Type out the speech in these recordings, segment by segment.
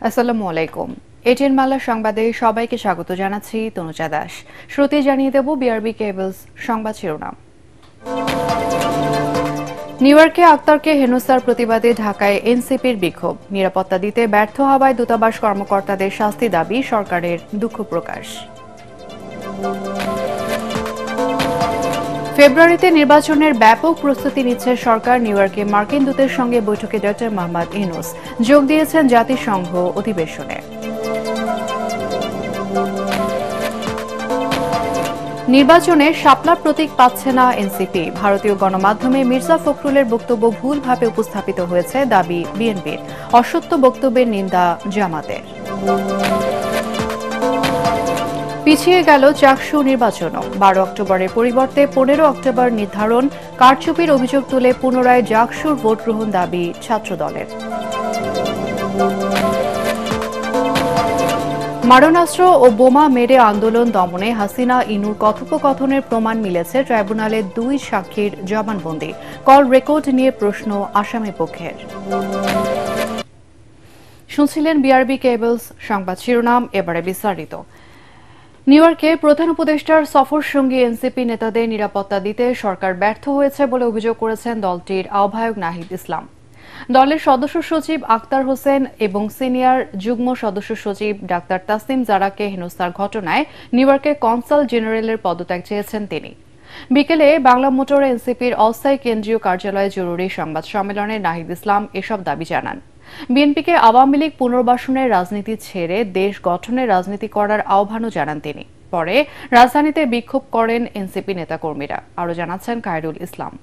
আসসালামু আলাইকুম। এটিএন বাংলা সংবাদে সবাইকে স্বাগত জানাচ্ছি তনুজা দাস। শুরুতেই জানিয়ে দেব বিআরবি কেবলস সংবাদ শিরোনাম। নিউ ইয়র্কে আক্তারকে হেনস্থার প্রতিবাদে ঢাকায় এনসিপির বিক্ষোভ। নিরাপত্তা দিতে ব্যর্থ হওয়ায় দূতাবাস কর্মকর্তাদের শাস্তি দাবি, সরকারের দুঃখ প্রকাশ। ফেব্রুয়ারিতে নির্বাচনের ব্যাপক প্রস্তুতি নিচ্ছে সরকার। নিউ ইয়র্কে মার্কিন দূতের সঙ্গে বৈঠকে ডক্টর মোহাম্মদ ইউনূস যোগ দিয়েছেন জাতিসংঘ অধিবেশনে। নির্বাচনে শাপলা প্রতীক পাচ্ছে না এনসিপি। ভারতীয় গণমাধ্যমে মির্জা ফখরুলের বক্তব্য ভুলভাবে উপস্থাপিত হয়েছে দাবি বিএনপির। অসত্য বক্তব্যের নিন্দা জামাতের। পিছিয়ে গেল চাকসু নির্বাচনও। 12 অক্টোবরের পরিবর্তে 15 অক্টোবর নির্ধারণ। কারচুপির অভিযোগ তুলে পুনরায় জাকসুর ভোট গ্রহণ দাবি ছাত্রদলের। মারণাস্ত্র ও বোমা মেরে আন্দোলন দমনে হাসিনা ইনুর কথোপকথনের প্রমাণ মিলেছে। ট্রাইব্যুনালে 2 সাক্ষীর জবানবন্দি। কল রেকর্ড নিয়ে প্রশ্ন আসামি পক্ষের। শুনছিলেন বিআরবি কেবলস সংবাদ শিরোনাম, এবারে বিস্তারিত। নিউ ইয়র্কে প্রধান উপদেষ্টার সফর সঙ্গী এনসিপি নেতাদের নিরাপত্তা দিতে সরকার ব্যর্থ হয়েছে বলে অভিযোগ করেছেন দলটির আহ্বায়ক নাহিদ ইসলাম। দলের সদস্য সচিব আক্তার হোসেন এবং সিনিয়র যুগ্ম সদস্য সচিব ডাক্তার তাসনিম জারাকে হেনস্থার ঘটনায় নিউ ইয়র্কের কনসাল জেনারেলের পদত্যাগ চেয়েছেন তিনি। বিকেলে বাংলা মোটর এনসিপির অস্থায়ী কেন্দ্রীয় কার্যালয়ে জরুরি সংবাদ সম্মেলনে নাহিদ ইসলাম এসব দাবি জানান। বিএনপিকে আওয়ামী লীগ পুনর্বাসনের রাজনীতি ছেড়ে দেশ গঠনের রাজনীতি করার আহ্বানও জানান তিনি। পরে রাজধানীতে বিক্ষোভ করেন এনসিপি নেতাকর্মীরা। আরও জানাচ্ছেন খায়রুল ইসলাম।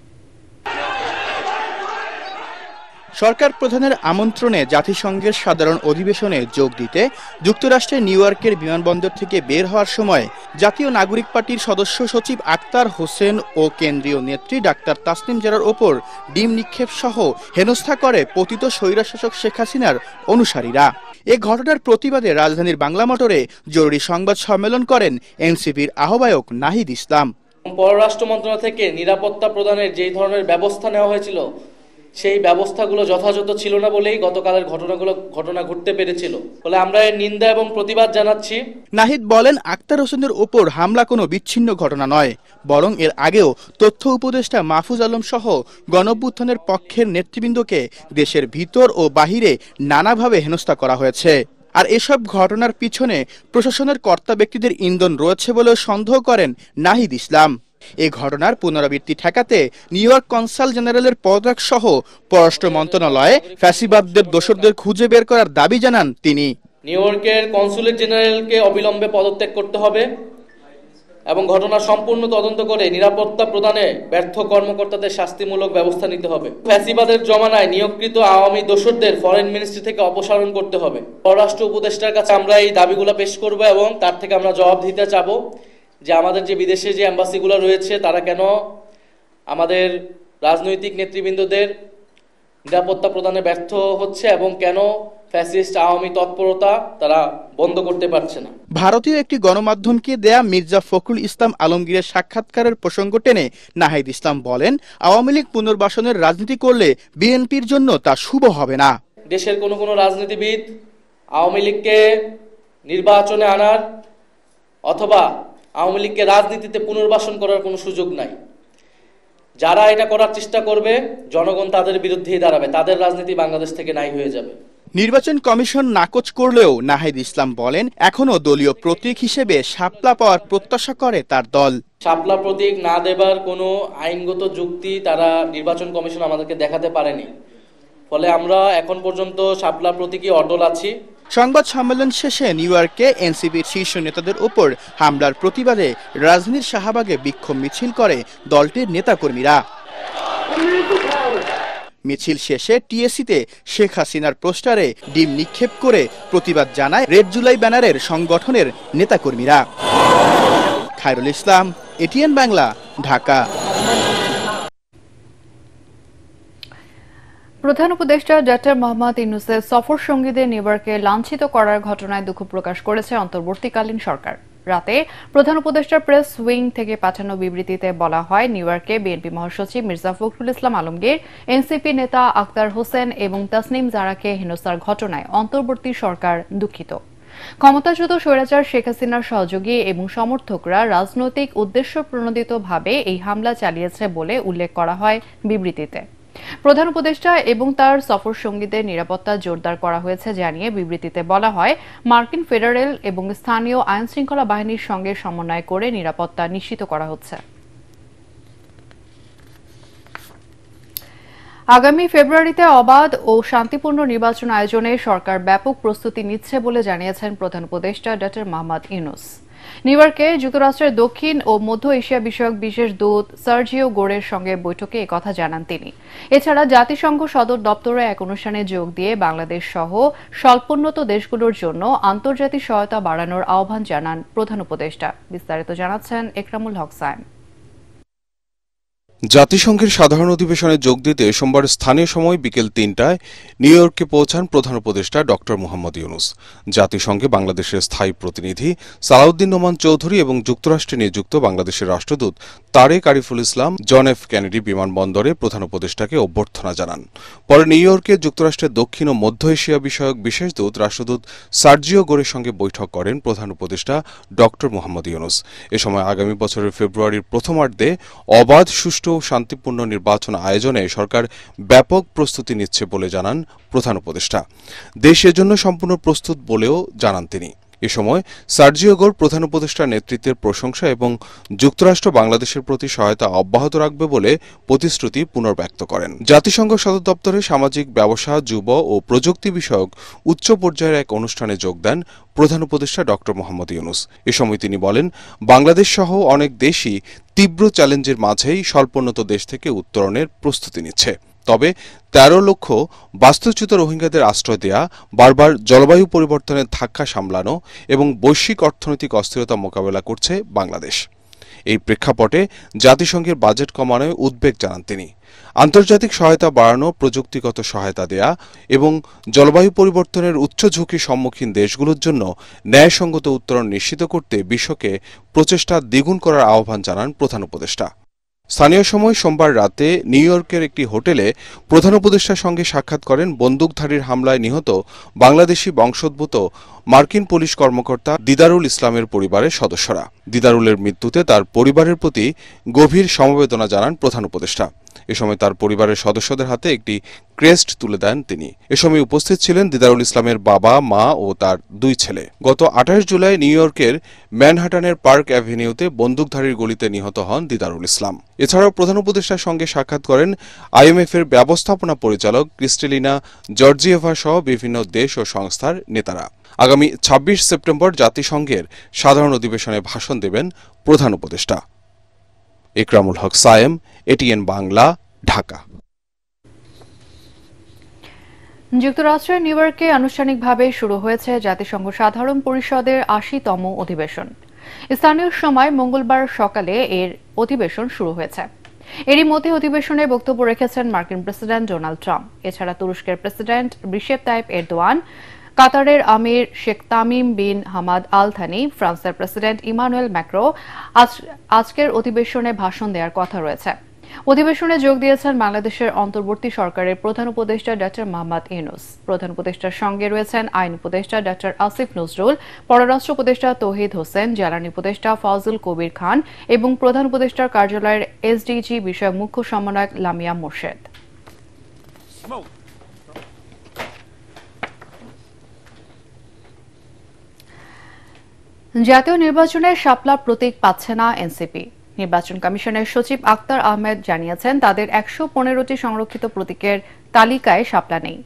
সরকার প্রধানের আমন্ত্রণে জাতিসংঘের সাধারণ অধিবেশনে যোগ দিতে যুক্তরাষ্ট্রের নিউ ইয়র্কের বিমানবন্দর থেকে বের হওয়ার সময় জাতীয় নাগরিক পার্টির সদস্য সচিব আক্তার হোসেন ও কেন্দ্রীয় নেত্রী ডাক্তার তাসনিম জারার ওপর ডিম নিক্ষেপ সহ হেনস্থা করে পতিত স্বৈরশাসক শেখ হাসিনার অনুসারীরা। এ ঘটনার প্রতিবাদে রাজধানীর বাংলা মোটরে জরুরি সংবাদ সম্মেলন করেন এনসিপির আহ্বায়ক নাহিদ ইসলাম। পররাষ্ট্র মন্ত্রণালয় থেকে নিরাপত্তা প্রদানের যেই ধরনের ব্যবস্থা নেওয়া হয়েছিল সেই ব্যবস্থাগুলো যথাযথ ছিল না বলেই গতকালের ঘটনা ঘটতে পেরেছিল। ফলে আমরা এর নিন্দা এবং প্রতিবাদ জানাচ্ছি। নাহিদ বলেন, আক্তার হোসেনের ওপর হামলা কোনো বিচ্ছিন্ন ঘটনা নয়, বরং এর আগেও তথ্য উপদেষ্টা মাহফুজ আলম সহ গণঅভ্যুত্থানের পক্ষের নেতৃবৃন্দকে দেশের ভিতর ও বাহিরে নানাভাবে হেনস্থা করা হয়েছে। আর এসব ঘটনার পিছনে প্রশাসনের কর্তা ব্যক্তিদের ইন্ধন রয়েছে বলেও সন্দেহ করেন নাহিদ ইসলাম। এ ঘটনার পুনরাবৃত্তি ঠেকাতে নিউ ইয়র্ক কনসাল জেনারেলের পদত্যাগ সহ পররাষ্ট্র মন্ত্রণালয়ে ফ্যাসিবাদদের দোসরদের খুঁজে বের করার দাবি জানান তিনি। নিউ ইয়র্কের কনসুলেট জেনারেলকে অবিলম্বে পদত্যাগ করতে হবে এবং ঘটনা সম্পূর্ণ তদন্ত করে নিরাপত্তা প্রদানে ব্যর্থ কর্মকর্তাদের শাস্তিমূলক ব্যবস্থা নিতে হবে। ফ্যাসিবাদের জমানায় নিয়োগকৃত আওয়ামী দোসরদের ফরেন মিনিস্ট্রি থেকে অপসারণ করতে হবে। পররাষ্ট্র উপদেষ্টার কাছে আমরা এই দাবিগুলো পেশ করব এবং তার থেকে আমরা জবাব দিতে চাবো যে আমাদের যে বিদেশে যে এম্বাসিগুলো রয়েছে তারা কেন আমাদের রাজনৈতিক নেতৃবৃন্দদের নিরাপত্তা প্রদানে ব্যর্থ হচ্ছে এবং কেন ফ্যাসিস্ট আওয়ামী তৎপরতা তারা বন্ধ করতে পারছে না। ভারতীয় একটি গণমাধ্যমকে দেয়া মির্জা ফখরুল ইসলাম আলমগীরের সাক্ষাৎকারের প্রসঙ্গ টেনে নাহিদ ইসলাম বলেন, আওয়ামী লীগ পুনর্বাসনের রাজনীতি করলে বিএনপির জন্য তা শুভ হবে না। দেশের কোনো রাজনীতিবিদ আওয়ামী লীগকে নির্বাচনে আনার অথবা আওয়ামী লীগকে রাজনীতিতে পুনর্বাসন করার কোনো সুযোগ নাই। যারা এটা করার চেষ্টা করবে জনগণ তাদের বিরুদ্ধেই দাঁড়াবে, তাদের রাজনীতি বাংলাদেশ থেকে নাই হয়ে যাবে। নির্বাচন কমিশন নাকচ করলেও নাহিদ ইসলাম বলেন, এখনো দলীয় প্রতীক হিসেবে শাপলা পাওয়ার প্রত্যাশা করে তার দল। শাপলা প্রতীক না দেবার কোনো আইনগত যুক্তি তারা নির্বাচন কমিশন আমাদেরকে দেখাতে পারেনি। ফলে আমরা এখন পর্যন্ত শাপলা প্রতীকই অটল আছি। সংবাদ সম্মেলন শেষে নিউ ইয়র্কে এনসিপির শীর্ষ নেতাদের উপর হামলার প্রতিবাদে রাজধানীর শাহবাগে বিক্ষোভ মিছিল করে দলটির নেতাকর্মীরা। মিছিল শেষে টিএসসিতে শেখ হাসিনার পোস্টারে ডিম নিক্ষেপ করে প্রতিবাদ জানায় রেড জুলাই ব্যানারের সংগঠনের নেতাকর্মীরা। খায়রুল ইসলাম, এটিএন বাংলা, ঢাকা। প্রধান উপদেষ্টা ডক্টর মোহাম্মদ ইউনূসের সফর সঙ্গীদের নিউ ইয়র্কে লাঞ্ছিত করার ঘটনায় দুঃখ প্রকাশ করেছে অন্তর্বর্তীকালীন সরকার। রাতে প্রধান উপদেষ্টার প্রেস উইং থেকে পাঠানো বিবৃতিতে বলা হয়, নিউ ইয়র্কে বিএনপি মহাসচিব মির্জা ফখরুল ইসলাম আলমগীর, এনসিপি নেতা আক্তার হোসেন এবং তাসনিম জারাকে হেনস্থার ঘটনায় অন্তর্বর্তী সরকার দুঃখিত। ক্ষমতাচ্যুত স্বৈরাচার শেখ হাসিনার সহযোগী এবং সমর্থকরা রাজনৈতিক উদ্দেশ্য প্রণোদিতভাবে এই হামলা চালিয়েছে বলে উল্লেখ করা হয় বিবৃতিতে। প্রধান উপদেষ্টা এবং তার সফর সঙ্গীদের নিরাপত্তা জোরদার করা হয়েছে জানিয়ে বিবৃতিতে বলা হয়, মার্কিন ফেডারেল এবং স্থানীয় আইনশৃঙ্খলা বাহিনীর সঙ্গে সমন্বয় করে নিরাপত্তা নিশ্চিত করা হচ্ছে। আগামী ফেব্রুয়ারিতে অবাধ ও শান্তিপূর্ণ নির্বাচন আয়োজনে সরকার ব্যাপক প্রস্তুতি নিচ্ছে বলে জানিয়েছেন প্রধান উপদেষ্টা ড. মোহাম্মদ ইউনূস। নিউ ইয়র্কে যুক্তরাষ্ট্রের দক্ষিণ ও মধ্য এশিয়া বিষয়ক বিশেষ দূত সার্জিও গোরের সঙ্গে বৈঠকে একথা জানান তিনি। এছাড়া জাতিসংঘ সদর দপ্তরে এক অনুষ্ঠানে যোগ দিয়ে বাংলাদেশ সহ স্বল্পোন্নত দেশগুলোর জন্য আন্তর্জাতিক সহায়তা বাড়ানোর আহ্বান জানান প্রধান উপদেষ্টা। বিস্তারিত জানাচ্ছেন একরামুল হক সায়েম। জাতিসংঘের সাধারণ অধিবেশনে যোগ দিতে সোমবার স্থানীয় সময় বিকেল ৩টায় নিউ ইয়র্কে পৌঁছান প্রধান উপদেষ্টা ড. মোহাম্মদ ইউনূস। জাতিসংঘে বাংলাদেশের স্থায়ী প্রতিনিধি সালাউদ্দিন নোমান চৌধুরী এবং যুক্তরাষ্ট্রে নিযুক্ত বাংলাদেশের রাষ্ট্রদূত Tarique Ariful Islam John F Kennedy বিমানবন্দরে প্রধান উপদেষ্টাকে অভ্যর্থনা জানান। পরে নিউ ইয়র্কে যুক্তরাষ্ট্রের দক্ষিণ ও মধ্য এশিয়া বিষয়ক বিশেষ দূত রাষ্ট্রদূত সার্জিও গোরের সঙ্গে বৈঠক করেন প্রধান উপদেষ্টা ড. মোহাম্মদ ইউনূস। এ সময় আগামী বছরের ফেব্রুয়ারির প্রথমার্ধে অবাধ, সুষ্ঠু ও শান্তিপূর্ণ নির্বাচন আয়োজনে সরকার ব্যাপক প্রস্তুতি নিচ্ছে বলে জানান প্রধান উপদেষ্টা। দেশ এজন্য সম্পূর্ণ প্রস্তুত বলেও জানান তিনি। এ সময় সার্জিও গোর প্রধান উপদেষ্টার নেতৃত্বের প্রশংসা এবং যুক্তরাষ্ট্র বাংলাদেশের প্রতি সহায়তা অব্যাহত রাখবে বলে প্রতিশ্রুতি পুনর্ব্যক্ত করেন। জাতিসংঘ সদর দপ্তরে সামাজিক ব্যবসা, যুব ও প্রযুক্তি বিষয়ক উচ্চ পর্যায়ের এক অনুষ্ঠানে যোগ দেন প্রধান উপদেষ্টা ড. মোহাম্মদ ইউনূস। এ সময় তিনি বলেন, বাংলাদেশ সহ অনেক দেশই তীব্র চ্যালেঞ্জের মাঝেই স্বল্পোন্নত দেশ থেকে উত্তরণের প্রস্তুতি নিচ্ছে। তবে ১৩ লক্ষ বাস্তুচ্যুত রোহিঙ্গাদের আশ্রয় দেয়া, বারবার জলবায়ু পরিবর্তনের ধাক্কা সামলানো এবং বৈশ্বিক অর্থনৈতিক অস্থিরতা মোকাবেলা করছে বাংলাদেশ। এই প্রেক্ষাপটে জাতিসংঘের বাজেট কমানোয় উদ্বেগ জানান তিনি। আন্তর্জাতিক সহায়তা বাড়ানো, প্রযুক্তিগত সহায়তা দেয়া এবং জলবায়ু পরিবর্তনের উচ্চ ঝুঁকির সম্মুখীন দেশগুলোর জন্য ন্যায়সঙ্গত উত্তরণ নিশ্চিত করতে বিশ্বকে প্রচেষ্টা দ্বিগুণ করার আহ্বান জানান প্রধান উপদেষ্টা। স্থানীয় সময় সোমবার রাতে নিউ ইয়র্কের একটি হোটেলে প্রধান উপদেষ্টার সঙ্গে সাক্ষাৎ করেন বন্দুকধারীর হামলায় নিহত বাংলাদেশি বংশোদ্ভূত মার্কিন পুলিশ কর্মকর্তা দিদারুল ইসলামের পরিবারের সদস্যরা। দিদারুলের মৃত্যুতে তার পরিবারের প্রতি গভীর সমবেদনা জানান প্রধান উপদেষ্টা। এ সময় তার পরিবারের সদস্যদের হাতে একটি ক্রেস্ট তুলে দেন তিনি। এ সময় উপস্থিত ছিলেন দিদারুল ইসলামের বাবা, মা ও তার ২ ছেলে। গত ২৮ জুলাই নিউ ইয়র্কের ম্যানহাটানের পার্ক অ্যাভিনিউতে বন্দুকধারীর গুলিতে নিহত হন দিদারুল ইসলাম। এছাড়াও প্রধান উপদেষ্টার সঙ্গে সাক্ষাৎ করেন আইএমএফের ব্যবস্থাপনা পরিচালক ক্রিস্টেলিনা জর্জিয়েভা সহ বিভিন্ন দেশ ও সংস্থার নেতারা। আগামী ২৬ সেপ্টেম্বর জাতিসংঘের সাধারণ অধিবেশনে ভাষণ দেবেন প্রধান উপদেষ্টা। একরামুল হক সায়েম, এটিএন বাংলা, ঢাকা। যুক্তরাষ্ট্রের নিউ ইয়র্কে আনুষ্ঠানিকভাবে শুরু হয়েছে জাতিসংঘ সাধারণ পরিষদের ৮০তম অধিবেশন। স্থানীয় সময় মঙ্গলবার সকালে এর অধিবেশন শুরু হয়েছে। এরই মধ্যে অধিবেশনে বক্তব্য রেখেছেন মার্কিন প্রেসিডেন্ট ডোনাল্ড ট্রাম্প। এছাড়া তুরস্কের প্রেসিডেন্ট রিসেপ তাইপ এরদোয়ান, কাতারের আমির Sheikh Tamim bin Hamad Al Thani, ফ্রান্সের প্রেসিডেন্ট ইমানুয়েল ম্যাক্রো আজকের অধিবেশনে ভাষণ দেওয়ার কথা রয়েছে। অধিবেশনে যোগ দিয়েছেন বাংলাদেশের অন্তর্বর্তী সরকারের প্রধান উপদেষ্টা ড. মোহাম্মদ ইউনূস। প্রধান উপদেষ্টার সঙ্গে রয়েছেন আইন উপদেষ্টা ড. আসিফ নজরুল, পররাষ্ট্র উপদেষ্টা তৌহিদ হোসেন, জ্বালানি উপদেষ্টা ফজল কবির খান এবং প্রধান উপদেষ্টার কার্যালয়ের এসডিজি বিষয়ক মুখ্য সমন্বয়ক লামিয়া মোর্শেদ। জাতীয় নির্বাচনে শাপলা প্রতীক পাচ্ছে না এনসিপি। নির্বাচন কমিশনের সচিব আক্তার আহমেদ জানিয়েছেন, তাদের ১১৫টি সংরক্ষিত প্রতীকের তালিকায় শাপলা নেই।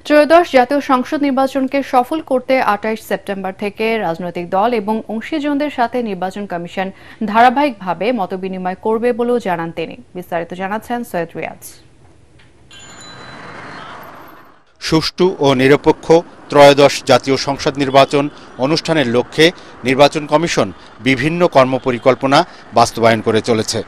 ত্রয়োদশ জাতীয় সংসদ নির্বাচনকে সফল করতে ২৮ সেপ্টেম্বর থেকে রাজনৈতিক দল এবং অংশীজনদের সাথে নির্বাচন কমিশন ধারাবাহিকভাবে মতবিনিময় করবে বলেও জানান তিনি। বিস্তারিত জানাচ্ছেন সৈয়দ রিয়াজ। সুষ্ঠু ও নিরপেক্ষ ত্রয়োদশ জাতীয় সংসদ নির্বাচন অনুষ্ঠানের লক্ষ্যে নির্বাচন কমিশন বিভিন্ন কর্মপরিকল্পনা বাস্তবায়ন করে চলেছে।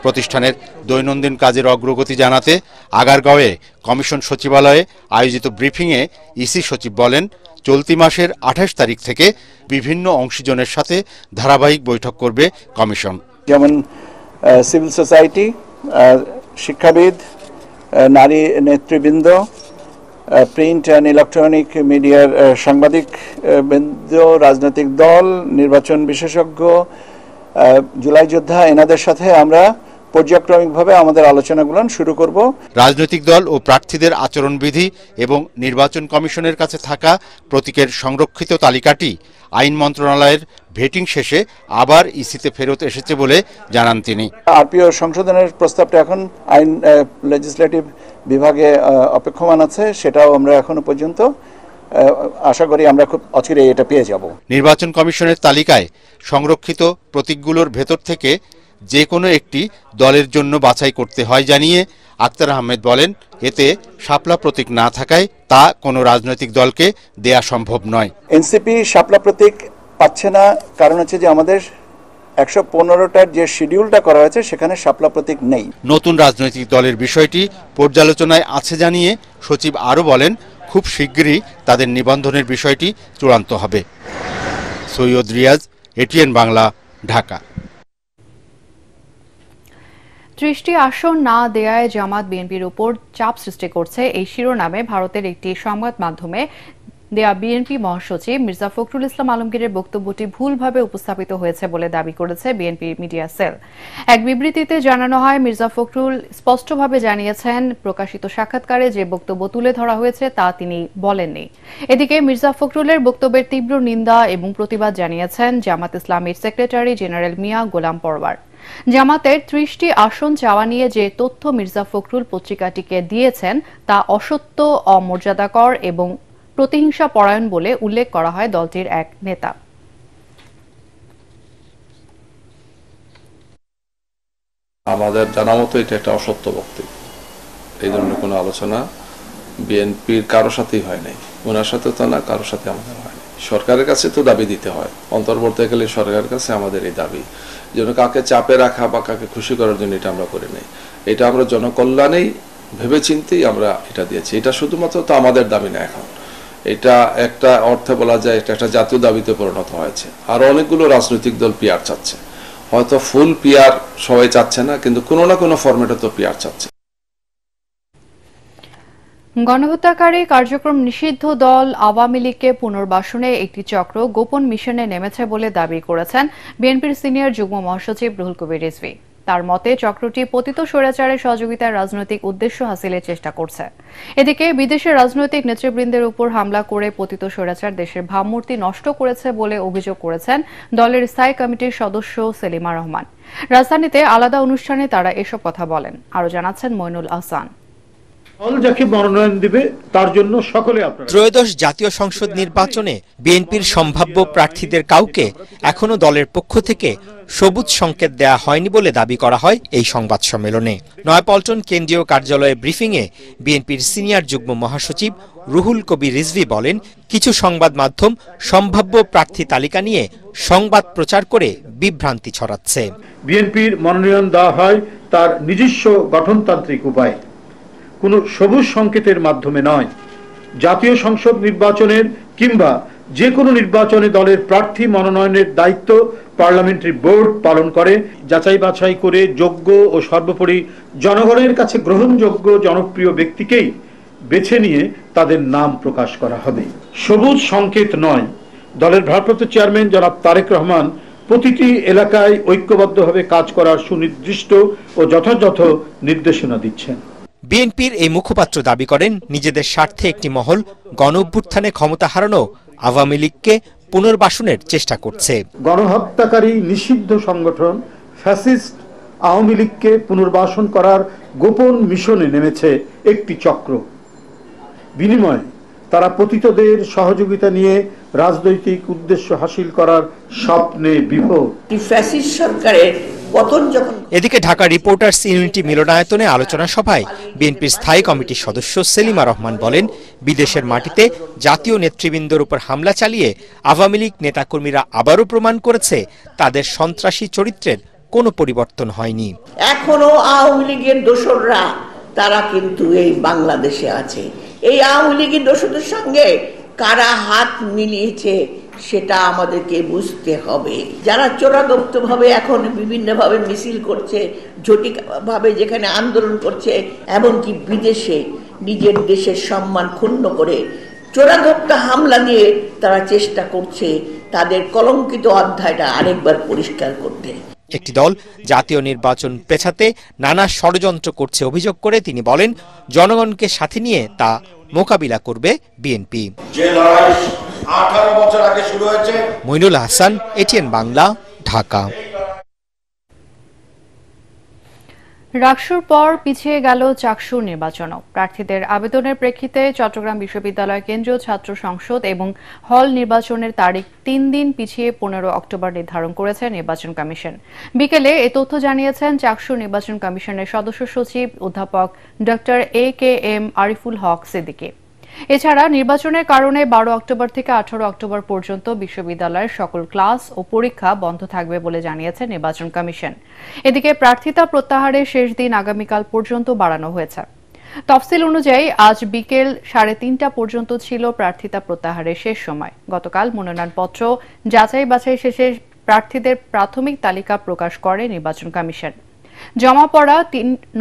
প্রতিষ্ঠানের দৈনন্দিন কাজের অগ্রগতি জানাতে আগারগাঁওয়ে কমিশন সচিবালয়ে আয়োজিত ব্রিফিংয়ে ইসি সচিব বলেন, চলতি মাসের 28 তারিখ থেকে বিভিন্ন অংশীজনের সাথে ধারাবাহিক বৈঠক করবে কমিশন। যেমন সিভিল সোসাইটি, শিক্ষাবিদ, নারী নেতৃবৃন্দ, প্রিন্ট অ্যান্ড ইলেকট্রনিক মিডিয়ার সাংবাদিক বৃন্দ, রাজনৈতিক দল, নির্বাচন বিশেষজ্ঞ, জুলাই যোদ্ধা, এনাদের সাথে আমরা পর্যায়ক্রমিকভাবে আমাদের আলোচনাগুলো শুরু করব। রাজনৈতিক দল ও প্রার্থীদের আচরণবিধি এবং নির্বাচন কমিশনের কাছে থাকা প্রতীকের সংরক্ষিত তালিকাটি আইন মন্ত্রণালয়ের ভেটিং শেষে আবার ইসিতে ফেরত এসেছে বলে জানান তিনি। আরপিও সংশোধনের প্রস্তাবটা এখন আইন লেজিসলেটিভ বিভাগে অপেক্ষমান আছে, সেটাও আমরা এখনো পর্যন্ত আশা করি আমরা খুব অচিরেই এটা পেয়ে যাব। নির্বাচন কমিশনের তালিকায় সংরক্ষিত প্রতীকগুলোর ভেতর থেকে যে কোনো একটি দলের জন্য বাছাই করতে হয় জানিয়ে আক্তার আহমেদ বলেন, এতে শাপলা প্রতীক না থাকায় তা কোনো রাজনৈতিক দলকে দেয়া সম্ভব নয়। এনসিপি শাপলা প্রতীক পাচ্ছে না, কারণ হচ্ছে যে আমাদের 115টার যে শিডিউলটা করা হয়েছে সেখানে শাপলা প্রতীক নেই। নতুন রাজনৈতিক দলের বিষয়টি পর্যালোচনায় আছে জানিয়ে সচিব আরও বলেন, খুব শিগগিরই তাদের নিবন্ধনের বিষয়টি চূড়ান্ত হবে। সৈয়দ রিয়াজ, এটিএন বাংলা, ঢাকা। 30টি আসন না দেয়ায় জামাত বিএনপির উপর চাপ সৃষ্টি করছে, এই শিরোনামে ভারতের একটি সংবাদ মাধ্যমে দেয়া বিএনপি মহাসচিব মির্জা ফখরুল ইসলাম আলমগীরের বক্তব্যটি ভুলভাবে উপস্থাপিত হয়েছে বলে দাবি করেছে বিএনপি মিডিয়া সেল। এক বিবৃতিতে জানানো হয়, মির্জা ফখরুল স্পষ্টভাবে জানিয়েছেন প্রকাশিত সাক্ষাৎকারে যে বক্তব্য তুলে ধরা হয়েছে তা তিনি বলেননি। এদিকে মির্জা ফখরুলের বক্তব্যের তীব্র নিন্দা এবং প্রতিবাদ জানিয়েছেন জামাত ইসলামীর সেক্রেটারি জেনারেল মিয়া গোলাম পরওয়ার। জামাতের 30টি আসন চাওয়া নিয়ে যে তথ্য মির্জা ফখরুল পত্রিকাটিকে দিয়েছেন তা অসত্য, অমর্যাদাকর এবং প্রতিহিংসা পরায়ণ বলে উল্লেখ করা হয় দলটির এক নেতা। আমাদের জানা মতো এটা একটা অসত্য বক্তব্য। এই ধরনের কোনো আলোচনা বিএনপির কারোর সাথেই হয় নাই, ওনার সাথে তো না, কারোর সাথে আমাদের হয়নি। সরকারের কাছে তো দাবি দিতে হয়, অন্তর্বর্তীকালীন সরকারের কাছে আমাদের এই দাবি যেন কাকে চাপে রাখা বা কাকে খুশি করার জন্য এটা আমরা করি নাই। এটা আমরা জনকল্যাণেই ভেবেচিন্তেই আমরা এটা দিয়েছি। এটা শুধুমাত্র তো আমাদের দাবি না, এখন এটা একটা অর্থে বলা যায় এটা একটা জাতীয় দাবিতে পরিণত হয়েছে। আরো অনেকগুলো রাজনৈতিক দল পিআর চাচ্ছে, হয়তো ফুল পিআর সবাই চাচ্ছে না, কিন্তু কোনো না কোনো ফরম্যাটে তো পিআর চাচ্ছে। গণহত্যাকারী কার্যক্রম নিষিদ্ধ দল আওয়ামী লীগকে পুনর্বাসনে একটি চক্র গোপন মিশনে নেমেছে বলে দাবি করেছেন বিএনপির সিনিয়র যুগ্ম মহাসচিব রুহুল কবির রিজভী। তার মতে চক্রটি পতিত স্বৈরাচারের সহযোগিতার রাজনৈতিক উদ্দেশ্য হাসিলের চেষ্টা করছে। এদিকে বিদেশের রাজনৈতিক নেতৃবৃন্দের উপর হামলা করে পতিত স্বৈরাচার দেশের ভাবমূর্তি নষ্ট করেছে বলে অভিযোগ করেছেন দলের স্থায়ী কমিটির সদস্য সেলিমা রহমান। রাজধানীতে আলাদা অনুষ্ঠানে তারা এসব কথা বলেন। আরো জানাচ্ছেন মইনুল আহসান। যাকে মনোনয়ন দিবে তার জন্য সকলে আপনারা। ত্রয়োদশ জাতীয় সংসদ নির্বাচনে বিএনপির সম্ভাব্য প্রার্থীদের কাউকে এখনো দলের পক্ষ থেকে সবুজ সংকেত দেয়া হয়নি বলে দাবি করা হয় এই সংবাদ সম্মেলনে। নয়াপল্টন কেন্দ্রীয় কার্যালয়ে ব্রিফিংয়ে বিএনপির সিনিয়র যুগ্ম মহাসচিব রুহুল কবির রিজভী বলেন, কিছু সংবাদ মাধ্যম সম্ভাব্য প্রার্থী তালিকা নিয়ে সংবাদ প্রচার করে বিভ্রান্তি ছড়াচ্ছে। বিএনপির মনোনয়ন দেওয়া হয় তার নিজস্ব গঠনতান্ত্রিক উপায়, কোনো সবুজ সংকেতের মাধ্যমে নয়। জাতীয় সংসদ নির্বাচনের কিংবা যে কোনো নির্বাচনে দলের প্রার্থী মনোনয়নের দায়িত্ব পার্লামেন্টারি বোর্ড পালন করে। যাচাই বাছাই করে যোগ্য ও সর্বোপরি জনগণের কাছে গ্রহণযোগ্য জনপ্রিয় ব্যক্তিকেই বেছে নিয়ে তাদের নাম প্রকাশ করা হবে। সবুজ সংকেত নয়। দলের ভারপ্রাপ্ত চেয়ারম্যান জনাব তারেক রহমান প্রতিটি এলাকায় ঐক্যবদ্ধভাবে কাজ করার সুনির্দিষ্ট ও যথাযথ নির্দেশনা দিচ্ছেন। বিএনপির এই মুখপাত্র দাবি করেন, নিজেদের স্বার্থে একটি মহল গণঅভ্যুত্থানে ক্ষমতা হারানো আওয়ামী লীগকে পুনর্বাসনের চেষ্টা করছে। গণহত্যাকারী নিষিদ্ধ সংগঠন ফ্যাসিস্ট আওয়ামী লীগকে পুনর্বাসন করার গোপন মিশনে নেমেছে একটি চক্র। বিনিময়ে তারা পতিতদের সহযোগিতা নিয়ে রাজনৈতিক উদ্দেশ্য হাসিল করার স্বপ্নে বিভোর। ফ্যাসিস্ট সরকারের পতন যখন। এদিকে ঢাকা রিপোর্টার্স ইউনিটি মিলনায়তনে আলোচনা সভায় বিএনপির স্থায়ী কমিটির সদস্য সেলিমা রহমান বলেন, বিদেশের মাটিতে জাতীয় নেতৃবৃন্দের উপর হামলা চালিয়ে আওয়ামী লীগ নেতাকর্মীরা আবারও প্রমাণ করেছে তাদের সন্ত্রাসী চরিত্রের কোনো পরিবর্তন হয়নি। এখনো আওয়ামী লীগের দোসররা তারা কিন্তু এই বাংলাদেশে আছে। এই আওয়ামী লীগের দোসরদের সঙ্গে কারা হাত মিলিয়েছে সেটা আমাদেরকে বুঝতে হবে। যারা চোরাগুপ্তভাবে এখন বিভিন্নভাবে মিছিল করছে, জটিভাবে যেখানে আন্দোলন করছে, এমনকি বিদেশে নিজের দেশের সম্মান ক্ষুণ্ণ করে চোরাগুপ্ত হামলা দিয়ে তারা চেষ্টা করছে তাদের কলঙ্কিত অধ্যায়টা আরেকবার পরিষ্কার করতে। একটি দল জাতীয় নির্বাচন পেছাতে নানা ষড়যন্ত্র করছে অভিযোগ করে তিনি বলেন, জনগণকে সাথে নিয়ে তা মোকাবিলা করবে বিএনপি। যে লড়াই 18 বছর আগে শুরু হয়েছে। মইনুল হাসান, এটিএন বাংলা, ঢাকা। রাকসুর পর পিছিয়ে গেল চাকসুর নির্বাচনও। প্রার্থীদের আবেদনের প্রেক্ষিতে চট্টগ্রাম বিশ্ববিদ্যালয় কেন্দ্রীয় ছাত্র সংসদ এবং হল নির্বাচনের তারিখ 3 দিন পিছিয়ে 15 অক্টোবর নির্ধারণ করেছে নির্বাচন কমিশন। বিকেলে এ তথ্য জানিয়েছেন চাকসুর নির্বাচন কমিশনের সদস্য সচিব অধ্যাপক ডক্টর AKM আরিফুল হক সিদ্দিকী। এছাড়া নির্বাচনের কারণে 12 অক্টোবর থেকে 18 অক্টোবর পর্যন্ত বিশ্ববিদ্যালয়ের সকল ক্লাস ও পরীক্ষা বন্ধ থাকবে বলে জানিয়েছে নির্বাচন কমিশন। এদিকে প্রার্থিতা প্রত্যাহারের শেষ দিন আগামীকাল পর্যন্ত বাড়ানো হয়েছে। তফসিল অনুযায়ী আজ বিকেল 3:30 পর্যন্ত ছিল প্রার্থিতা প্রত্যাহারের শেষ সময়। গতকাল মনোনয়নপত্র যাচাই বাছাই শেষে প্রার্থীদের প্রাথমিক তালিকা প্রকাশ করে নির্বাচন কমিশন। জমা পড়া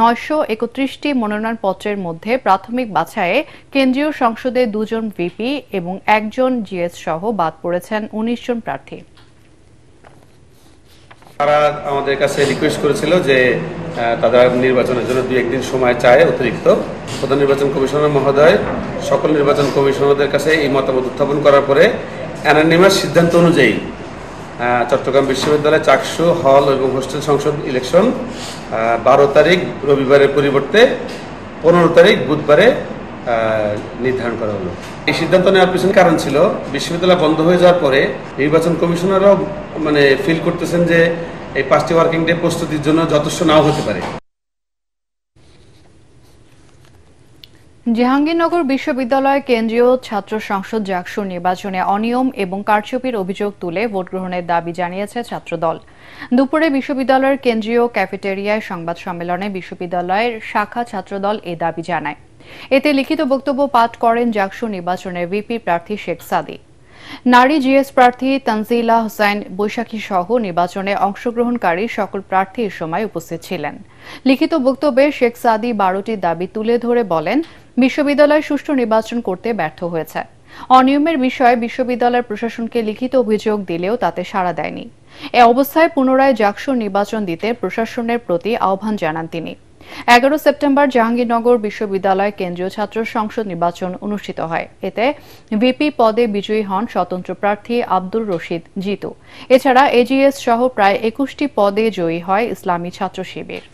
931টি মনোনয়নপত্রের মধ্যে প্রাথমিক বাছাইয়ে কেন্দ্রীয় সংসদে 2 জন ভিপি এবং 1 জন জিএস সহ বাদ পড়েছেন 19 জন প্রার্থী। তারা আমাদের কাছে রিকোয়েস্ট করেছিল যে তারা নির্বাচনের জন্য 2-1 দিন সময় চায় অতিরিক্ত। প্রধান নির্বাচন কমিশনার মহোদয় সকল নির্বাচন কমিশনারদের কাছে এই মতামত উত্থাপন করার পরে অ্যানোনিমাস সিদ্ধান্ত অনুযায়ী চট্টগ্রাম বিশ্ববিদ্যালয় চাকসু হল এবং হোস্টেল সংসদ ইলেকশন 12 তারিখ রবিবারের পরিবর্তে 15 তারিখ বুধবারে নির্ধারণ করা হলো। এই সিদ্ধান্ত নেওয়ার পিছনে কারণ ছিল বিশ্ববিদ্যালয় বন্ধ হয়ে যাওয়ার পরে নির্বাচন কমিশনাররাও ফিল করতেছেন যে এই 5টি ওয়ার্কিং ডে প্রস্তুতির জন্য যথেষ্ট নাও হতে পারে। জাহাঙ্গীরনগর বিশ্ববিদ্যালয় কেন্দ্রীয় ছাত্র সংসদ জাকসু নির্বাচনে অনিয়ম এবং কারচুপির অভিযোগ তুলে ভোট গ্রহণের দাবি জানিয়েছে ছাত্রদল। দুপুরে বিশ্ববিদ্যালয়ের কেন্দ্রীয় ক্যাফেটেরিয়ায় সংবাদ সম্মেলনে বিশ্ববিদ্যালয়ের শাখা ছাত্রদল এ দাবি জানায়। এতে লিখিত বক্তব্য পাঠ করেন জাকসু নির্বাচনের ভিপি প্রার্থী শেখ সাদি। নারী জিএস প্রার্থী তানজিলা হোসেন বৈশাখী সহ নির্বাচনে অংশগ্রহণকারী সকল প্রার্থী এ সময় উপস্থিত ছিলেন। লিখিত বক্তব্যে শেখ সাদি 12টি দাবি তুলে ধরে বলেন, বিশ্ববিদ্যালয় সুষ্ঠু নির্বাচন করতে ব্যর্থ হয়েছে। অনিয়মের বিষয়ে বিশ্ববিদ্যালয়ের প্রশাসনকে লিখিত অভিযোগ দিলেও তাতে সাড়া দেয়নি। এ অবস্থায় পুনরায় জাকসু নির্বাচন দিতে প্রশাসনের প্রতি আহ্বান জানান তিনি। 11 সেপ্টেম্বর জাহাঙ্গীরনগর বিশ্ববিদ্যালয় কেন্দ্রীয় ছাত্র সংসদ নির্বাচন অনুষ্ঠিত হয়। এতে ভিপি পদে বিজয়ী হন স্বতন্ত্র প্রার্থী আব্দুর রশিদ জিতু। এছাড়া এজিএস সহ প্রায় 21টি পদে জয়ী হয় ইসলামী ছাত্র শিবির।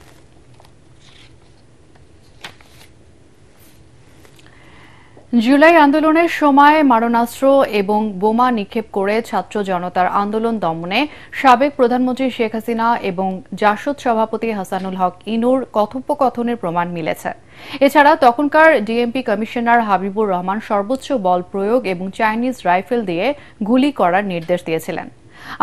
জুলাই আন্দোলনের সময় মারণাস্ত্র এবং বোমা নিক্ষেপ করে ছাত্র জনতার আন্দোলন দমনে সাবেক প্রধানমন্ত্রী শেখ হাসিনা এবং জাসদ সভাপতি হাসানুল হক ইনুর কথোপকথনের প্রমাণ মিলেছে। এছাড়া তখনকার ডিএমপি কমিশনার হাবিবুর রহমান সর্বোচ্চ বল প্রয়োগ এবং চাইনিজ রাইফেল দিয়ে গুলি করার নির্দেশ দিয়েছিলেন।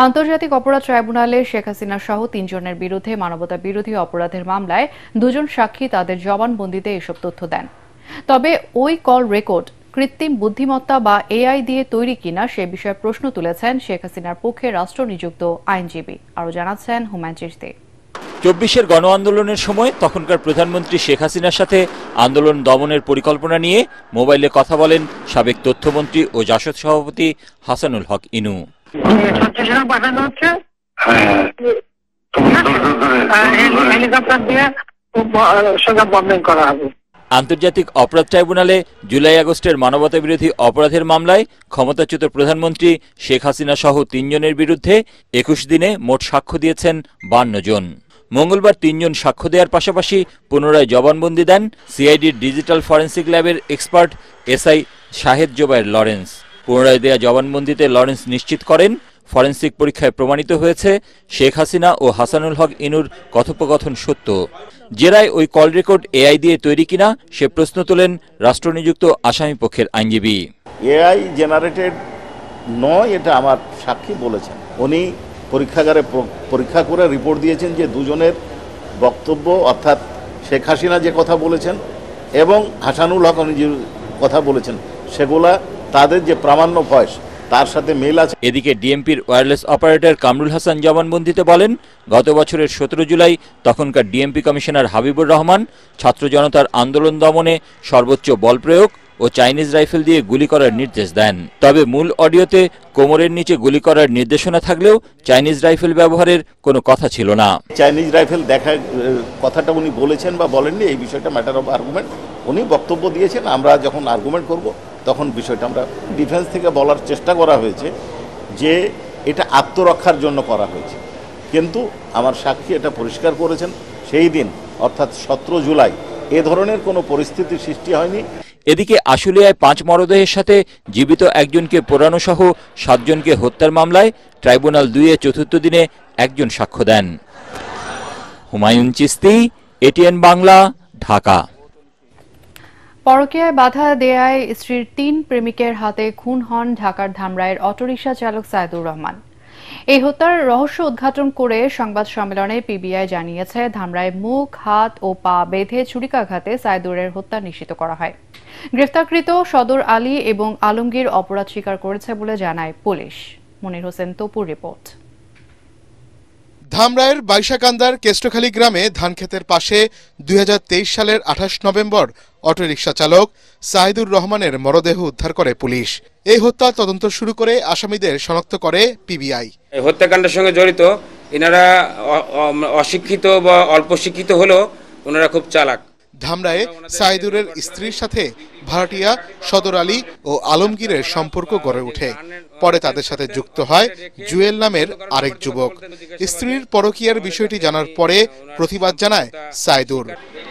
আন্তর্জাতিক অপরাধ ট্রাইব্যুনালে শেখ হাসিনা সহ 3 জনের বিরুদ্ধে মানবতা বিরোধী অপরাধের মামলায় 2 জন সাক্ষী তাদের জবানবন্দিতে এসব তথ্য দেন। তবে ওই কল রেকর্ড কৃত্রিম বুদ্ধিমত্তা বা এআই দিয়ে তৈরি কিনা সে বিষয়ে প্রশ্ন তুলেছেন শেখ হাসিনার পক্ষে রাষ্ট্র নিযুক্ত আইনজীবী। আরও জানাচ্ছেন হুমায়ুন চিশতি। 24-এর গণ আন্দোলনের সময় তখনকার প্রধানমন্ত্রী শেখ হাসিনার সাথে আন্দোলন দমনের পরিকল্পনা নিয়ে মোবাইলে কথা বলেন সাবেক তথ্যমন্ত্রী ও জাসদ সভাপতি হাসানুল হক ইনু। আন্তর্জাতিক অপরাধ ট্রাইব্যুনালে জুলাই আগস্টের মানবতা বিরোধী অপরাধের মামলায় ক্ষমতাচ্যুত প্রধানমন্ত্রী শেখ হাসিনা সহ 3 জনের বিরুদ্ধে 21 দিনে মোট সাক্ষ্য দিয়েছেন 52 জন। মঙ্গলবার 3 জন সাক্ষ্য দেওয়ার পাশাপাশি পুনরায় জবানবন্দি দেন সিআইডির ডিজিটাল ফরেন্সিক ল্যাবের expert SI Shahed Zobayer Lawrence. পুনরায় দেয়া জবানবন্দিতে লরেন্স নিশ্চিত করেন ফরেন্সিক পরীক্ষায় প্রমাণিত হয়েছে শেখ হাসিনা ও হাসানুল হক ইনুর কথোপকথন সত্য। জেরায় ওই কল রেকর্ড এআই দিয়ে তৈরি কিনা সে প্রশ্ন তোলেন রাষ্ট্রনিযুক্ত আসামি পক্ষের আইনজীবী। এআই জেনারেটেড নয়, এটা আমার সাক্ষী বলেছেন। উনি পরীক্ষাগারে পরীক্ষা করে রিপোর্ট দিয়েছেন যে 2 জনের বক্তব্য, অর্থাৎ শেখ হাসিনা যে কথা বলেছেন এবং হাসানুল হক যে কথা বলেছেন, সেগুলা তাদের যে প্রামাণ্য ভয়েস তার সাথে মিল আছে। এদিকে ডিএমপির ওয়্যারলেস অপারেটর কামরুল হাসান জবানবন্দিতে বলেন, গত বছরের 17 জুলাই তখনকার ডিএমপি কমিশনার হাবিবুর রহমান ছাত্র জনতার আন্দোলন দমনে সর্বোচ্চ বল প্রয়োগ ও চাইনিজ রাইফেল দিয়ে গুলি করার নির্দেশ দেন। তবে মূল অডিওতে কোমরের নিচে গুলি করার নির্দেশনা থাকলেও চাইনিজ রাইফেল ব্যবহারের কোনো কথা ছিল না। চাইনিজ রাইফেল দেখা কথাটা উনি বলেছেন বা বলেননি এই বিষয়টা ম্যাটার অফ আর্গুমেন্ট। উনি বক্তব্য দিয়েছেন, আমরা যখন আর্গুমেন্ট করব তখন বিষয়টা আমরা ডিফেন্স থেকে বলার চেষ্টা করা হয়েছে যে এটা আত্মরক্ষার জন্য করা হয়েছে, কিন্তু আমার সাক্ষী এটা পরিষ্কার করেছেন সেই দিন অর্থাৎ 17 জুলাই এ ধরনের কোনো পরিস্থিতির সৃষ্টি হয়নি। এদিকে আশুলিয়ায় 5 মরদেহের সাথে জীবিত একজনকে পোড়ানো সহ 7 জনকে হত্যার মামলায় ট্রাইব্যুনাল 2-এ চতুর্থ দিনে একজন সাক্ষ্য দেন। হুমায়ুন চিস্তি, এটিএন বাংলা, ঢাকা। পরকীয়ায় বাধা দেয়ায় স্ত্রীর 3 প্রেমিকের হাতে খুন হন ঢাকার ধামরাইয়ের অটোরিকশা চালক সাইদুর রহমান। এই হত্যার রহস্য উদ্ঘাটন করে সংবাদ সম্মেলনে পিবিআই জানিয়েছে, ধামরায় মুখ, হাত ও পা বেঁধে ছুরিকাঘাতে সাইদুরের হত্যা নিশ্চিত করা হয়। গ্রেফতারকৃত সদর আলী এবং আলমগীর অপরাধ স্বীকার করেছে বলে জানায় পুলিশ। মনির হোসেন তপুর রিপোর্ট। ধামরাইয়ের বাইশাকান্দার কেষ্টখালী গ্রামে ধানক্ষেতের পাশে 2023 সালের 28 নভেম্বর অটোরিকশা চালক সাইদুর রহমানের মরদেহ উদ্ধার করে পুলিশ। এই হত্যা তদন্ত শুরু করে আসামিদের শনাক্ত করে পিবিআই। এই হত্যাকাণ্ডের সঙ্গে জড়িত এনারা অশিক্ষিত বা অল্প শিক্ষিত হলেও ওনারা খুব চালাক। ধামরায়ে সাইদুরের স্ত্রীর সাথে ভাড়াটিয়া সদর আলী ও আলমগীরের সম্পর্ক গড়ে ওঠে। পরে তাদের সাথে যুক্ত হয় জুয়েল নামের আরেক যুবক। স্ত্রীর পরকীয়ার বিষয়টি জানার পরে প্রতিবাদ জানায় সাইদুর।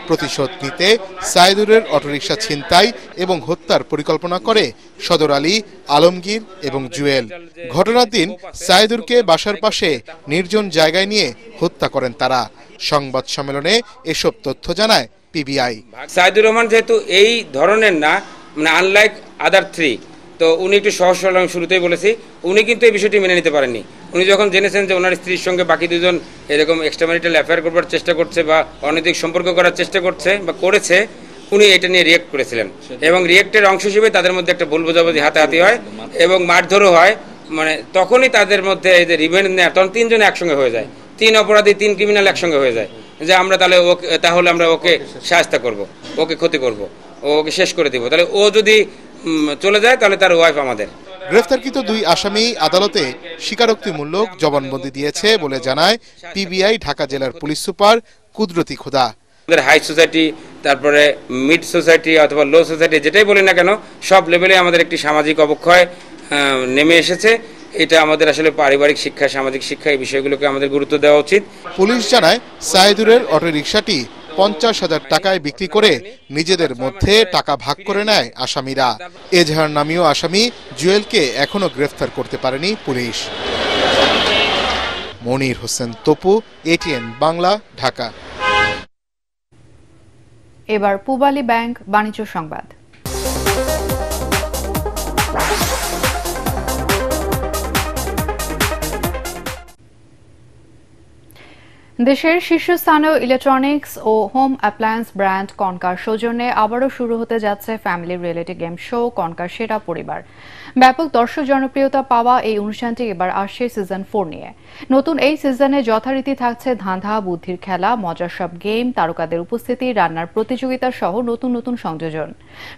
প্রতিশোধ নিতে সাইদুরের অটোরিকশা ছিনতাই এবং হত্যার পরিকল্পনা করে সদর আলী, আলমগীর এবং জুয়েল। ঘটনার দিন সাইদুরকে বাসার পাশে নির্জন জায়গায় নিয়ে হত্যা করেন তারা। সংবাদ সম্মেলনে এসব তথ্য জানায় পিবিআই। সাইদুর রহমান যেহেতু এই ধরনের না, মানে আনলাইক আদার 3, তো উনি একটু সহজ সরল, আমি শুরুতেই বলেছি, উনি কিন্তু এই বিষয়টি মেনে নিতে পারেননি। উনি যখন জেনেছেন যে ওনার স্ত্রীর সঙ্গে বাকি দুজন এরকম এক্সট্রাম্যারিটাল অ্যাফেয়ার করবার চেষ্টা করছে বা অনৈতিক সম্পর্ক করার চেষ্টা করছে বা করেছে, উনি এটা নিয়ে রিয়েক্ট করেছিলেন এবং রিয়েক্টের অংশ হিসেবে তাদের মধ্যে একটা ভুল বোঝাবুঝি হাতাহাতি হয় এবং মারধরও হয়। মানে তখনই তাদের মধ্যে এই যে রিভেঞ্জ নেয়, তখন 3 জন একসঙ্গে হয়ে যায়, 3 অপরাধী 3 ক্রিমিনাল একসঙ্গে হয়ে যায় যে আমরা তাহলে আমরা ওকে শায়েস্তা করব, ওকে ক্ষতি করব, ওকে শেষ করে দিব। তাহলে ও যদি চলে যায় তাহলে তার ওয়াইফ আমাদের। গ্রেফতারকৃত 2 আসামি আদালতে স্বীকারোক্তিমূলক জবানবন্দি দিয়েছে বলে জানায় পিবিআই ঢাকা জেলার পুলিশ সুপার কুদরতি খোদা। আমাদের হাই সোসাইটি, তারপরে মিড সোসাইটি অথবা লো সোসাইটি, যেটাই বলি না কেন, সব লেভেলে আমাদের একটি সামাজিক অবক্ষয় নেমে এসেছে। এটা আমাদের আসলে পারিবারিক শিক্ষা, সামাজিক শিক্ষা, এই বিষয়গুলোকে আমাদের গুরুত্ব দেওয়া উচিত। পুলিশ জানায় সাইদুরের অটোরিকশাটি 50,000 টাকায় বিক্রি করে নিজেদের মধ্যে টাকা ভাগ করে নেয় আসামিরা। এজাহার নামীয় আসামি জুয়েলকে এখনো গ্রেফতার করতে পারেনি পুলিশ। মনির হোসেন তপু, এটিএন বাংলা, ঢাকা। এবার পূবালী ব্যাংক বাণিজ্য সংবাদ। দেশের শীর্ষস্থানীয় ইলেকট্রনিক্স ও হোম অ্যাপ্লায়েন্স ব্র্যান্ড কনকার সৌজন্যে আবারও শুরু হতে যাচ্ছে ফ্যামিলি রিয়েলিটি গেম শো কনকার সেরা পরিবার। ব্যাপক দর্শক জনপ্রিয়তা পাওয়া এই অনুষ্ঠানটি এবার আসছে সিজন 4 নিয়ে। নতুন এই সিজনে যথারীতি থাকছে ধাঁধা, বুদ্ধির খেলা, মজার সব গেম, তারকাদের উপস্থিতি, রান্নার প্রতিযোগিতা সহ নতুন নতুন সংযোজন।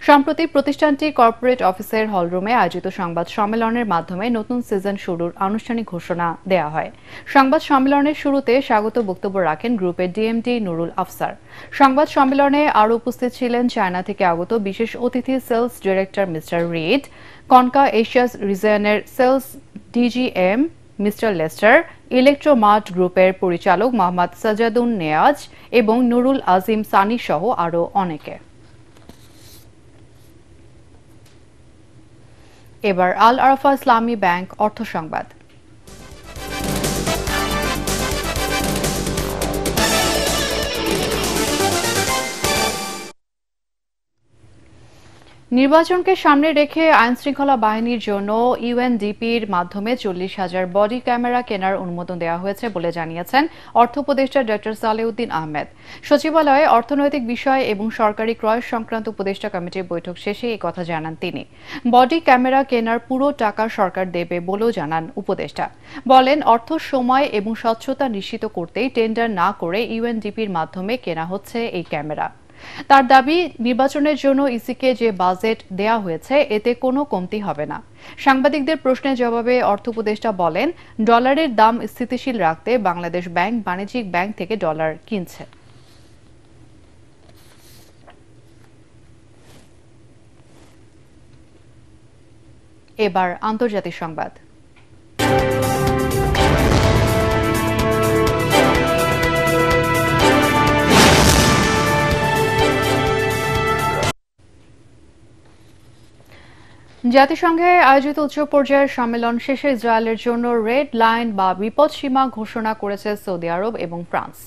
সম্প্রতি প্রতিষ্ঠানটি কর্পোরেট অফিসের হলরুমে আয়োজিত সংবাদ সম্মেলনের মাধ্যমে নতুন সিজন শুরুর আনুষ্ঠানিক ঘোষণা দেয়া হয়। সংবাদ সম্মেলনের শুরুতে স্বাগত বক্তব্য রাখেন গ্রুপের ডিএমডি নুরুল আফসার। সংবাদ সম্মেলনে আরও উপস্থিত ছিলেন চায়না থেকে আগত বিশেষ অতিথি sales director mister Reid, Konka Asia's রিজিয়নের sales DGM mister Lester, Electromart গ্রুপের পরিচালক মোহাম্মদ সাজাদুন নেয়াজ এবং নুরুল আজিম সানি সহ আরও অনেকে। এবার আল আরাফা ইসলামী ব্যাংক অর্থ সংবাদ। নির্বাচনকে সামনে রেখে আইনশৃঙ্খলা বাহিনীর জন্য ইউএনডিপির মাধ্যমে 40,000 বডি ক্যামেরা কেনার অনুমোদন দেওয়া হয়েছে বলে জানিয়েছেন অর্থ উপদেষ্টা ডক্টর সালেউদ্দিন আহমেদ। সচিবালয়ে অর্থনৈতিক বিষয় এবং সরকারি ক্রয় সংক্রান্ত উপদেষ্টা কমিটির বৈঠক শেষে এই কথা জানান তিনি। বডি ক্যামেরা কেনার পুরো টাকা সরকার দেবে বলেও জানান উপদেষ্টা। বলেন, অর্থ, সময় এবং স্বচ্ছতা নিশ্চিত করতেই টেন্ডার না করে ইউএনডিপির মাধ্যমে কেনা হচ্ছে এই ক্যামেরা। তার দাবি, নির্বাচনের জন্য ইসিকে যে বাজেট দেয়া হয়েছে এতে কোনো কমতি হবে না। সাংবাদিকদের প্রশ্নের জবাবে অর্থ উপদেষ্টা বলেন, ডলারের দাম স্থিতিশীল রাখতে বাংলাদেশ ব্যাংক বাণিজ্যিক ব্যাংক থেকে ডলার কিনছে। এবার আন্তর্জাতিক সংবাদ। জাতিসংঘে আয়োজিত উচ্চ পর্যায়ের সম্মেলন শেষে ইসরায়েলের জন্য রেড লাইন বা বিপদসীমা ঘোষণা করেছে সৌদি আরব এবং ফ্রান্স।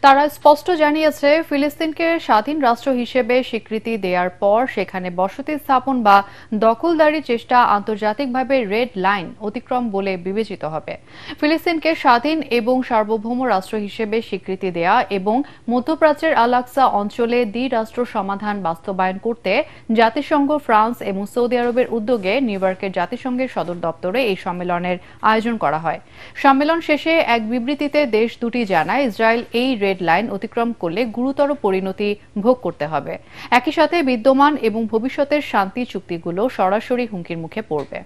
তারা স্পষ্ট জানিয়েছে, ফিলিস্তিনকে স্বাধীন রাষ্ট্র হিসেবে স্বীকৃতি দেওয়ার পর সেখানে বসতি স্থাপন বা দখলদারির চেষ্টা আন্তর্জাতিকভাবে রেড লাইন অতিক্রম বলে বিবেচিত হবে। ফিলিস্তিনকে স্বাধীন এবং সার্বভৌম রাষ্ট্র হিসেবে স্বীকৃতি দেয়া এবং মধ্যপ্রাচ্যের আল-আকসা অঞ্চলে দ্বিরাষ্ট্র সমাধান বাস্তবায়ন করতে জাতিসংঘ, ফ্রান্স এবং সৌদি আরবের উদ্যোগে নিউ ইয়র্কের জাতিসংঘের সদর দপ্তরে এই সম্মেলনের আয়োজন করা হয়। সম্মেলন শেষে এক বিবৃতিতে দেশ দুটি জানায়, ইসরায়েল এই রেড লাইন অতিক্রম করলে গুরুতর পরিণতি ভোগ করতে হবে। একই সাথে বিদ্যমান এবং ভবিষ্যতের শান্তি চুক্তিগুলো সরাসরি হুমকির মুখে পড়বে।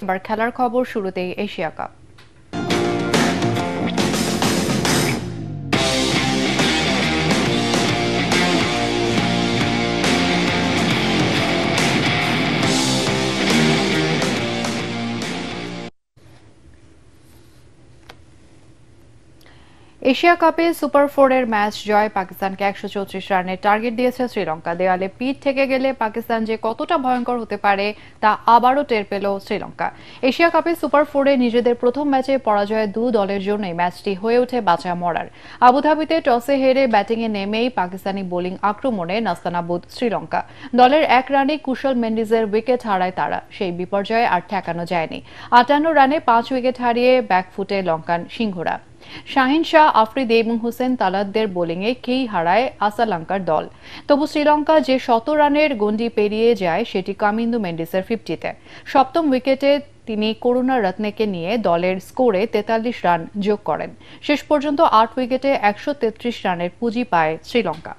এবার খেলার খবর, শুরুতেই এশিয়া কাপ। এশিয়া কাপে সুপার 4-এর ম্যাচ জয় পাকিস্তানকে 134 রানের টার্গেট দিয়েছে শ্রীলঙ্কা। দেয়ালে পিঠ থেকে গেলে পাকিস্তান যে কতটা ভয়ঙ্কর হতে পারে তা আবারও টের পেল শ্রীলঙ্কা। এশিয়া কাপে সুপার 4-এ নিজেদের প্রথম ম্যাচে পরাজয় দু দলের জন্যই ম্যাচটি হয়ে ওঠে বাঁচা মরার। আবুধাবিতে টসে হেরে ব্যাটিংয়ে নেমেই পাকিস্তানি বোলিং আক্রমণে নাস্তানাবুদ শ্রীলঙ্কা। দলের এক রানে কুশল মেন্ডিজের উইকেট হারায় তারা। সেই বিপর্যয়ে আর ঠেকানো যায়নি। 58 রানে 5 উইকেট হারিয়ে ব্যাকফুটে লঙ্কান সিংহরা। শাহিন শাহ, আফ্রিদি এবং হোসেন তালাতদের বোলিংয়ে কেই হারায় আসালঙ্কার দল। তবু শ্রীলঙ্কা যে 100 রানের গন্ডি পেরিয়ে যায় সেটি কামিন্দু মেন্ডিসের 50-তে। সপ্তম উইকেটে তিনি করুণা রত্নেকে নিয়ে দলের স্কোরে 43 রান যোগ করেন। শেষ পর্যন্ত 8 উইকেটে 133 রানের পুঁজি পায় শ্রীলঙ্কা।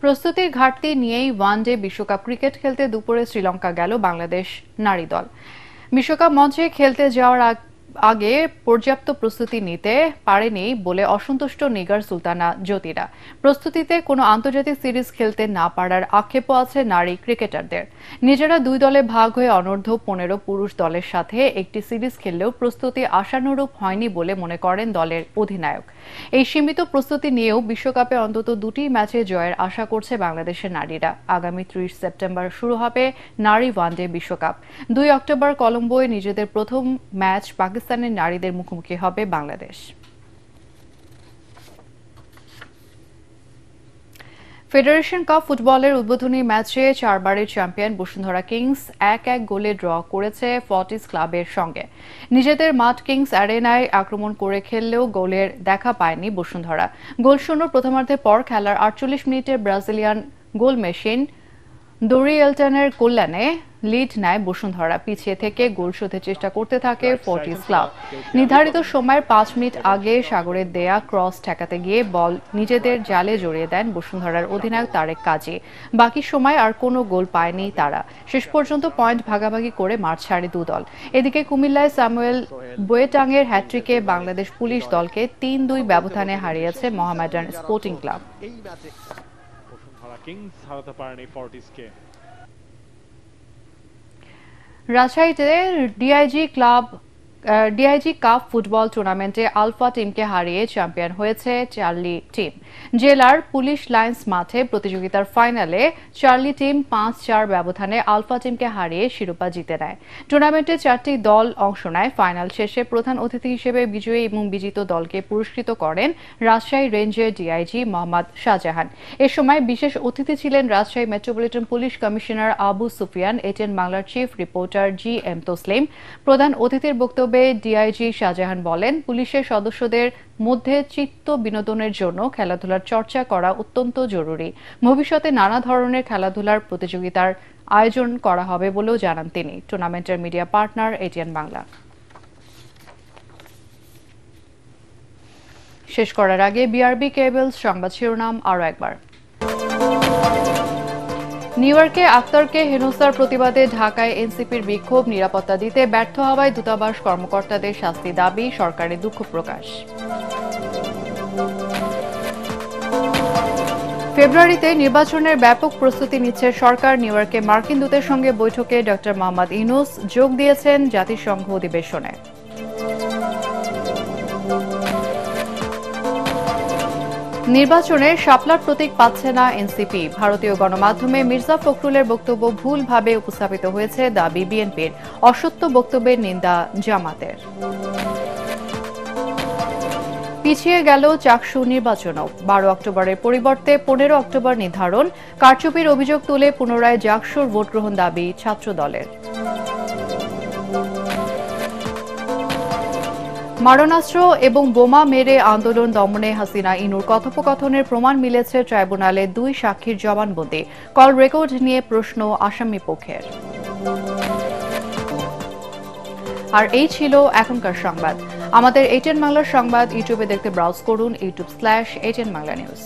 প্রস্তুতির ঘাটতি নিয়েই ওয়ানডে বিশ্বকাপ ক্রিকেট খেলতে দুপুরে শ্রীলঙ্কা গেল বাংলাদেশ নারী দল। বিশ্বকাপ মঞ্চে খেলতে যাওয়ার আগে পর্যাপ্ত প্রস্তুতি নিতে পারেনি বলে অসন্তুষ্ট নিগার সুলতানা জ্যোতিরা। প্রস্তুতিতে কোনো আন্তর্জাতিক সিরিজ খেলতে না পারার আক্ষেপও আছে নারী ক্রিকেটারদের। নিজেরা দুই দলে ভাগ হয়ে অনূর্ধ্ব 15 পুরুষ দলের সাথে একটি সিরিজ খেললেও প্রস্তুতি আশানুরূপ হয়নি বলে মনে করেন দলের অধিনায়ক। এই সীমিত প্রস্তুতি নিয়েও বিশ্বকাপে অন্তত 2টি ম্যাচে জয়ের আশা করছে বাংলাদেশের নারীরা। আগামী 30 সেপ্টেম্বর শুরু হবে নারী ওয়ানডে বিশ্বকাপ। 2 অক্টোবর কলম্বোয় নিজেদের প্রথম ম্যাচ পাকিস্তানের নারীদের মুখোমুখি হবে বাংলাদেশ। ফেডারেশন কাপ ফুটবলের উদ্বোধনী ম্যাচে 4 বারের চ্যাম্পিয়ন বসুন্ধরা কিংস 1-1 গোলে ড্র করেছে ফর্টিস ক্লাবের সঙ্গে। নিজেদের মাঠ কিংস অ্যারেনায় আক্রমণ করে খেললেও গোলের দেখা পায়নি বসুন্ধরা। গোলশূন্য প্রথমার্ধের পর খেলার 48 মিনিটে ব্রাজিলিয়ান গোল মেশিন দোরিয়েলটনের কল্যাণে লিড নেয় বসুন্ধরা। পিছিয়ে থেকে গোল শোধের চেষ্টা করতে থাকে ফর্টিস ক্লাব। নির্ধারিত সময়ের 5 মিনিট আগে সাগরের দেয়া ক্রস ঠেকাতে গিয়ে বল নিজেদের জালে জড়িয়ে দেন বসুন্ধরার অধিনায়ক তারেক কাজী। বাকি সময় আর কোনো গোল পায়নি তারা। শেষ পর্যন্ত পয়েন্ট ভাগাভাগি করে মাঠ ছাড়ে দু দল। এদিকে কুমিল্লায় স্যামুয়েল বোয়েটাংয়ের হ্যাট্রিকে বাংলাদেশ পুলিশ দলকে 3-2 ব্যবধানে হারিয়েছে মোহামেডান স্পোর্টিং ক্লাব। রাজশাহীতে DIG club DIG cup football টুর্নামেন্টে আলফা টিমকে হারিয়ে চ্যাম্পিয়ন হয়েছে চার্লি টিম। জেলার পুলিশ লাইন্স মাঠে প্রতিযোগিতার ফাইনালে চার্লি টিম 5-4 ব্যবধানে আলফা টিমকে হারিয়ে শিরোপা জিতে নেয়। টুর্নামেন্টে 4টি দল অংশ নেয়। ফাইনাল শেষে প্রধান অতিথি হিসেবে বিজয়ী এবং বিজিত দলকে পুরস্কৃত করেন রাজশাহী রেঞ্জের ডিআইজি মোহাম্মদ শাহজাহান। এ সময় বিশেষ অতিথি ছিলেন Rajshahi metropolitan police commissioner Abu Sufian, ATN বাংলার চিফ রিপোর্টার GM তসলিম। প্রধান অতিথির বক্তব্যে ডিআইজি শাহজাহান বলেন, পুলিশের সদস্যদের মধ্যে চিত্ত বিনোদনের জন্য খেলাধুলার চর্চা করা অত্যন্ত জরুরি। ভবিষ্যতে নানা ধরনের খেলাধুলার প্রতিযোগিতার আয়োজন করা হবে বলেও জানান তিনি। টুর্নামেন্টের মিডিয়া পার্টনার এটিএন বাংলা। শেষ করার আগে বিআরবি কেবলস সংবাদ শিরোনাম আরও একবার। নিউ ইয়র্কে আক্তারকে হেনস্থার প্রতিবাদে ঢাকায় এনসিপির বিক্ষোভ, নিরাপত্তা দিতে ব্যর্থ হওয়ায় দূতাবাস কর্মকর্তাদের শাস্তি দাবি, সরকারের দুঃখ প্রকাশ। ফেব্রুয়ারিতে নির্বাচনের ব্যাপক প্রস্তুতি নিচ্ছে সরকার। নিউ ইয়র্কে মার্কিন দূতের সঙ্গে বৈঠকে ডক্টর মোহাম্মদ ইউনূস যোগ দিয়েছেন জাতিসংঘ অধিবেশনে। নির্বাচনে শাপলার প্রতীক পাচ্ছে না এনসিপি। ভারতীয় গণমাধ্যমে মির্জা ফখরুলের বক্তব্য ভুলভাবে উপস্থাপিত হয়েছে দাবি বিএনপির। অসত্য বক্তব্যের নিন্দা জামাতের। পিছিয়ে গেল চাকসু নির্বাচনও। 12 অক্টোবরের পরিবর্তে 15 অক্টোবর নির্ধারণ। কারচুপির অভিযোগ তুলে পুনরায় জাকসুর ভোট গ্রহণ দাবি ছাত্র দলের। মারণাস্ত্র এবং বোমা মেরে আন্দোলন দমনে হাসিনা ইনুর কথোপকথনের প্রমাণ মিলেছে ট্রাইব্যুনালে 2 সাক্ষীর জবানবন্দি। কল রেকর্ড নিয়ে প্রশ্ন আসামি পক্ষের। আর এই ছিল এখনকার সংবাদ। আমাদের এটিএন বাংলার সংবাদ ইউটিউবে দেখতে ব্রাউজ করুন youtube/ATN Bangla News।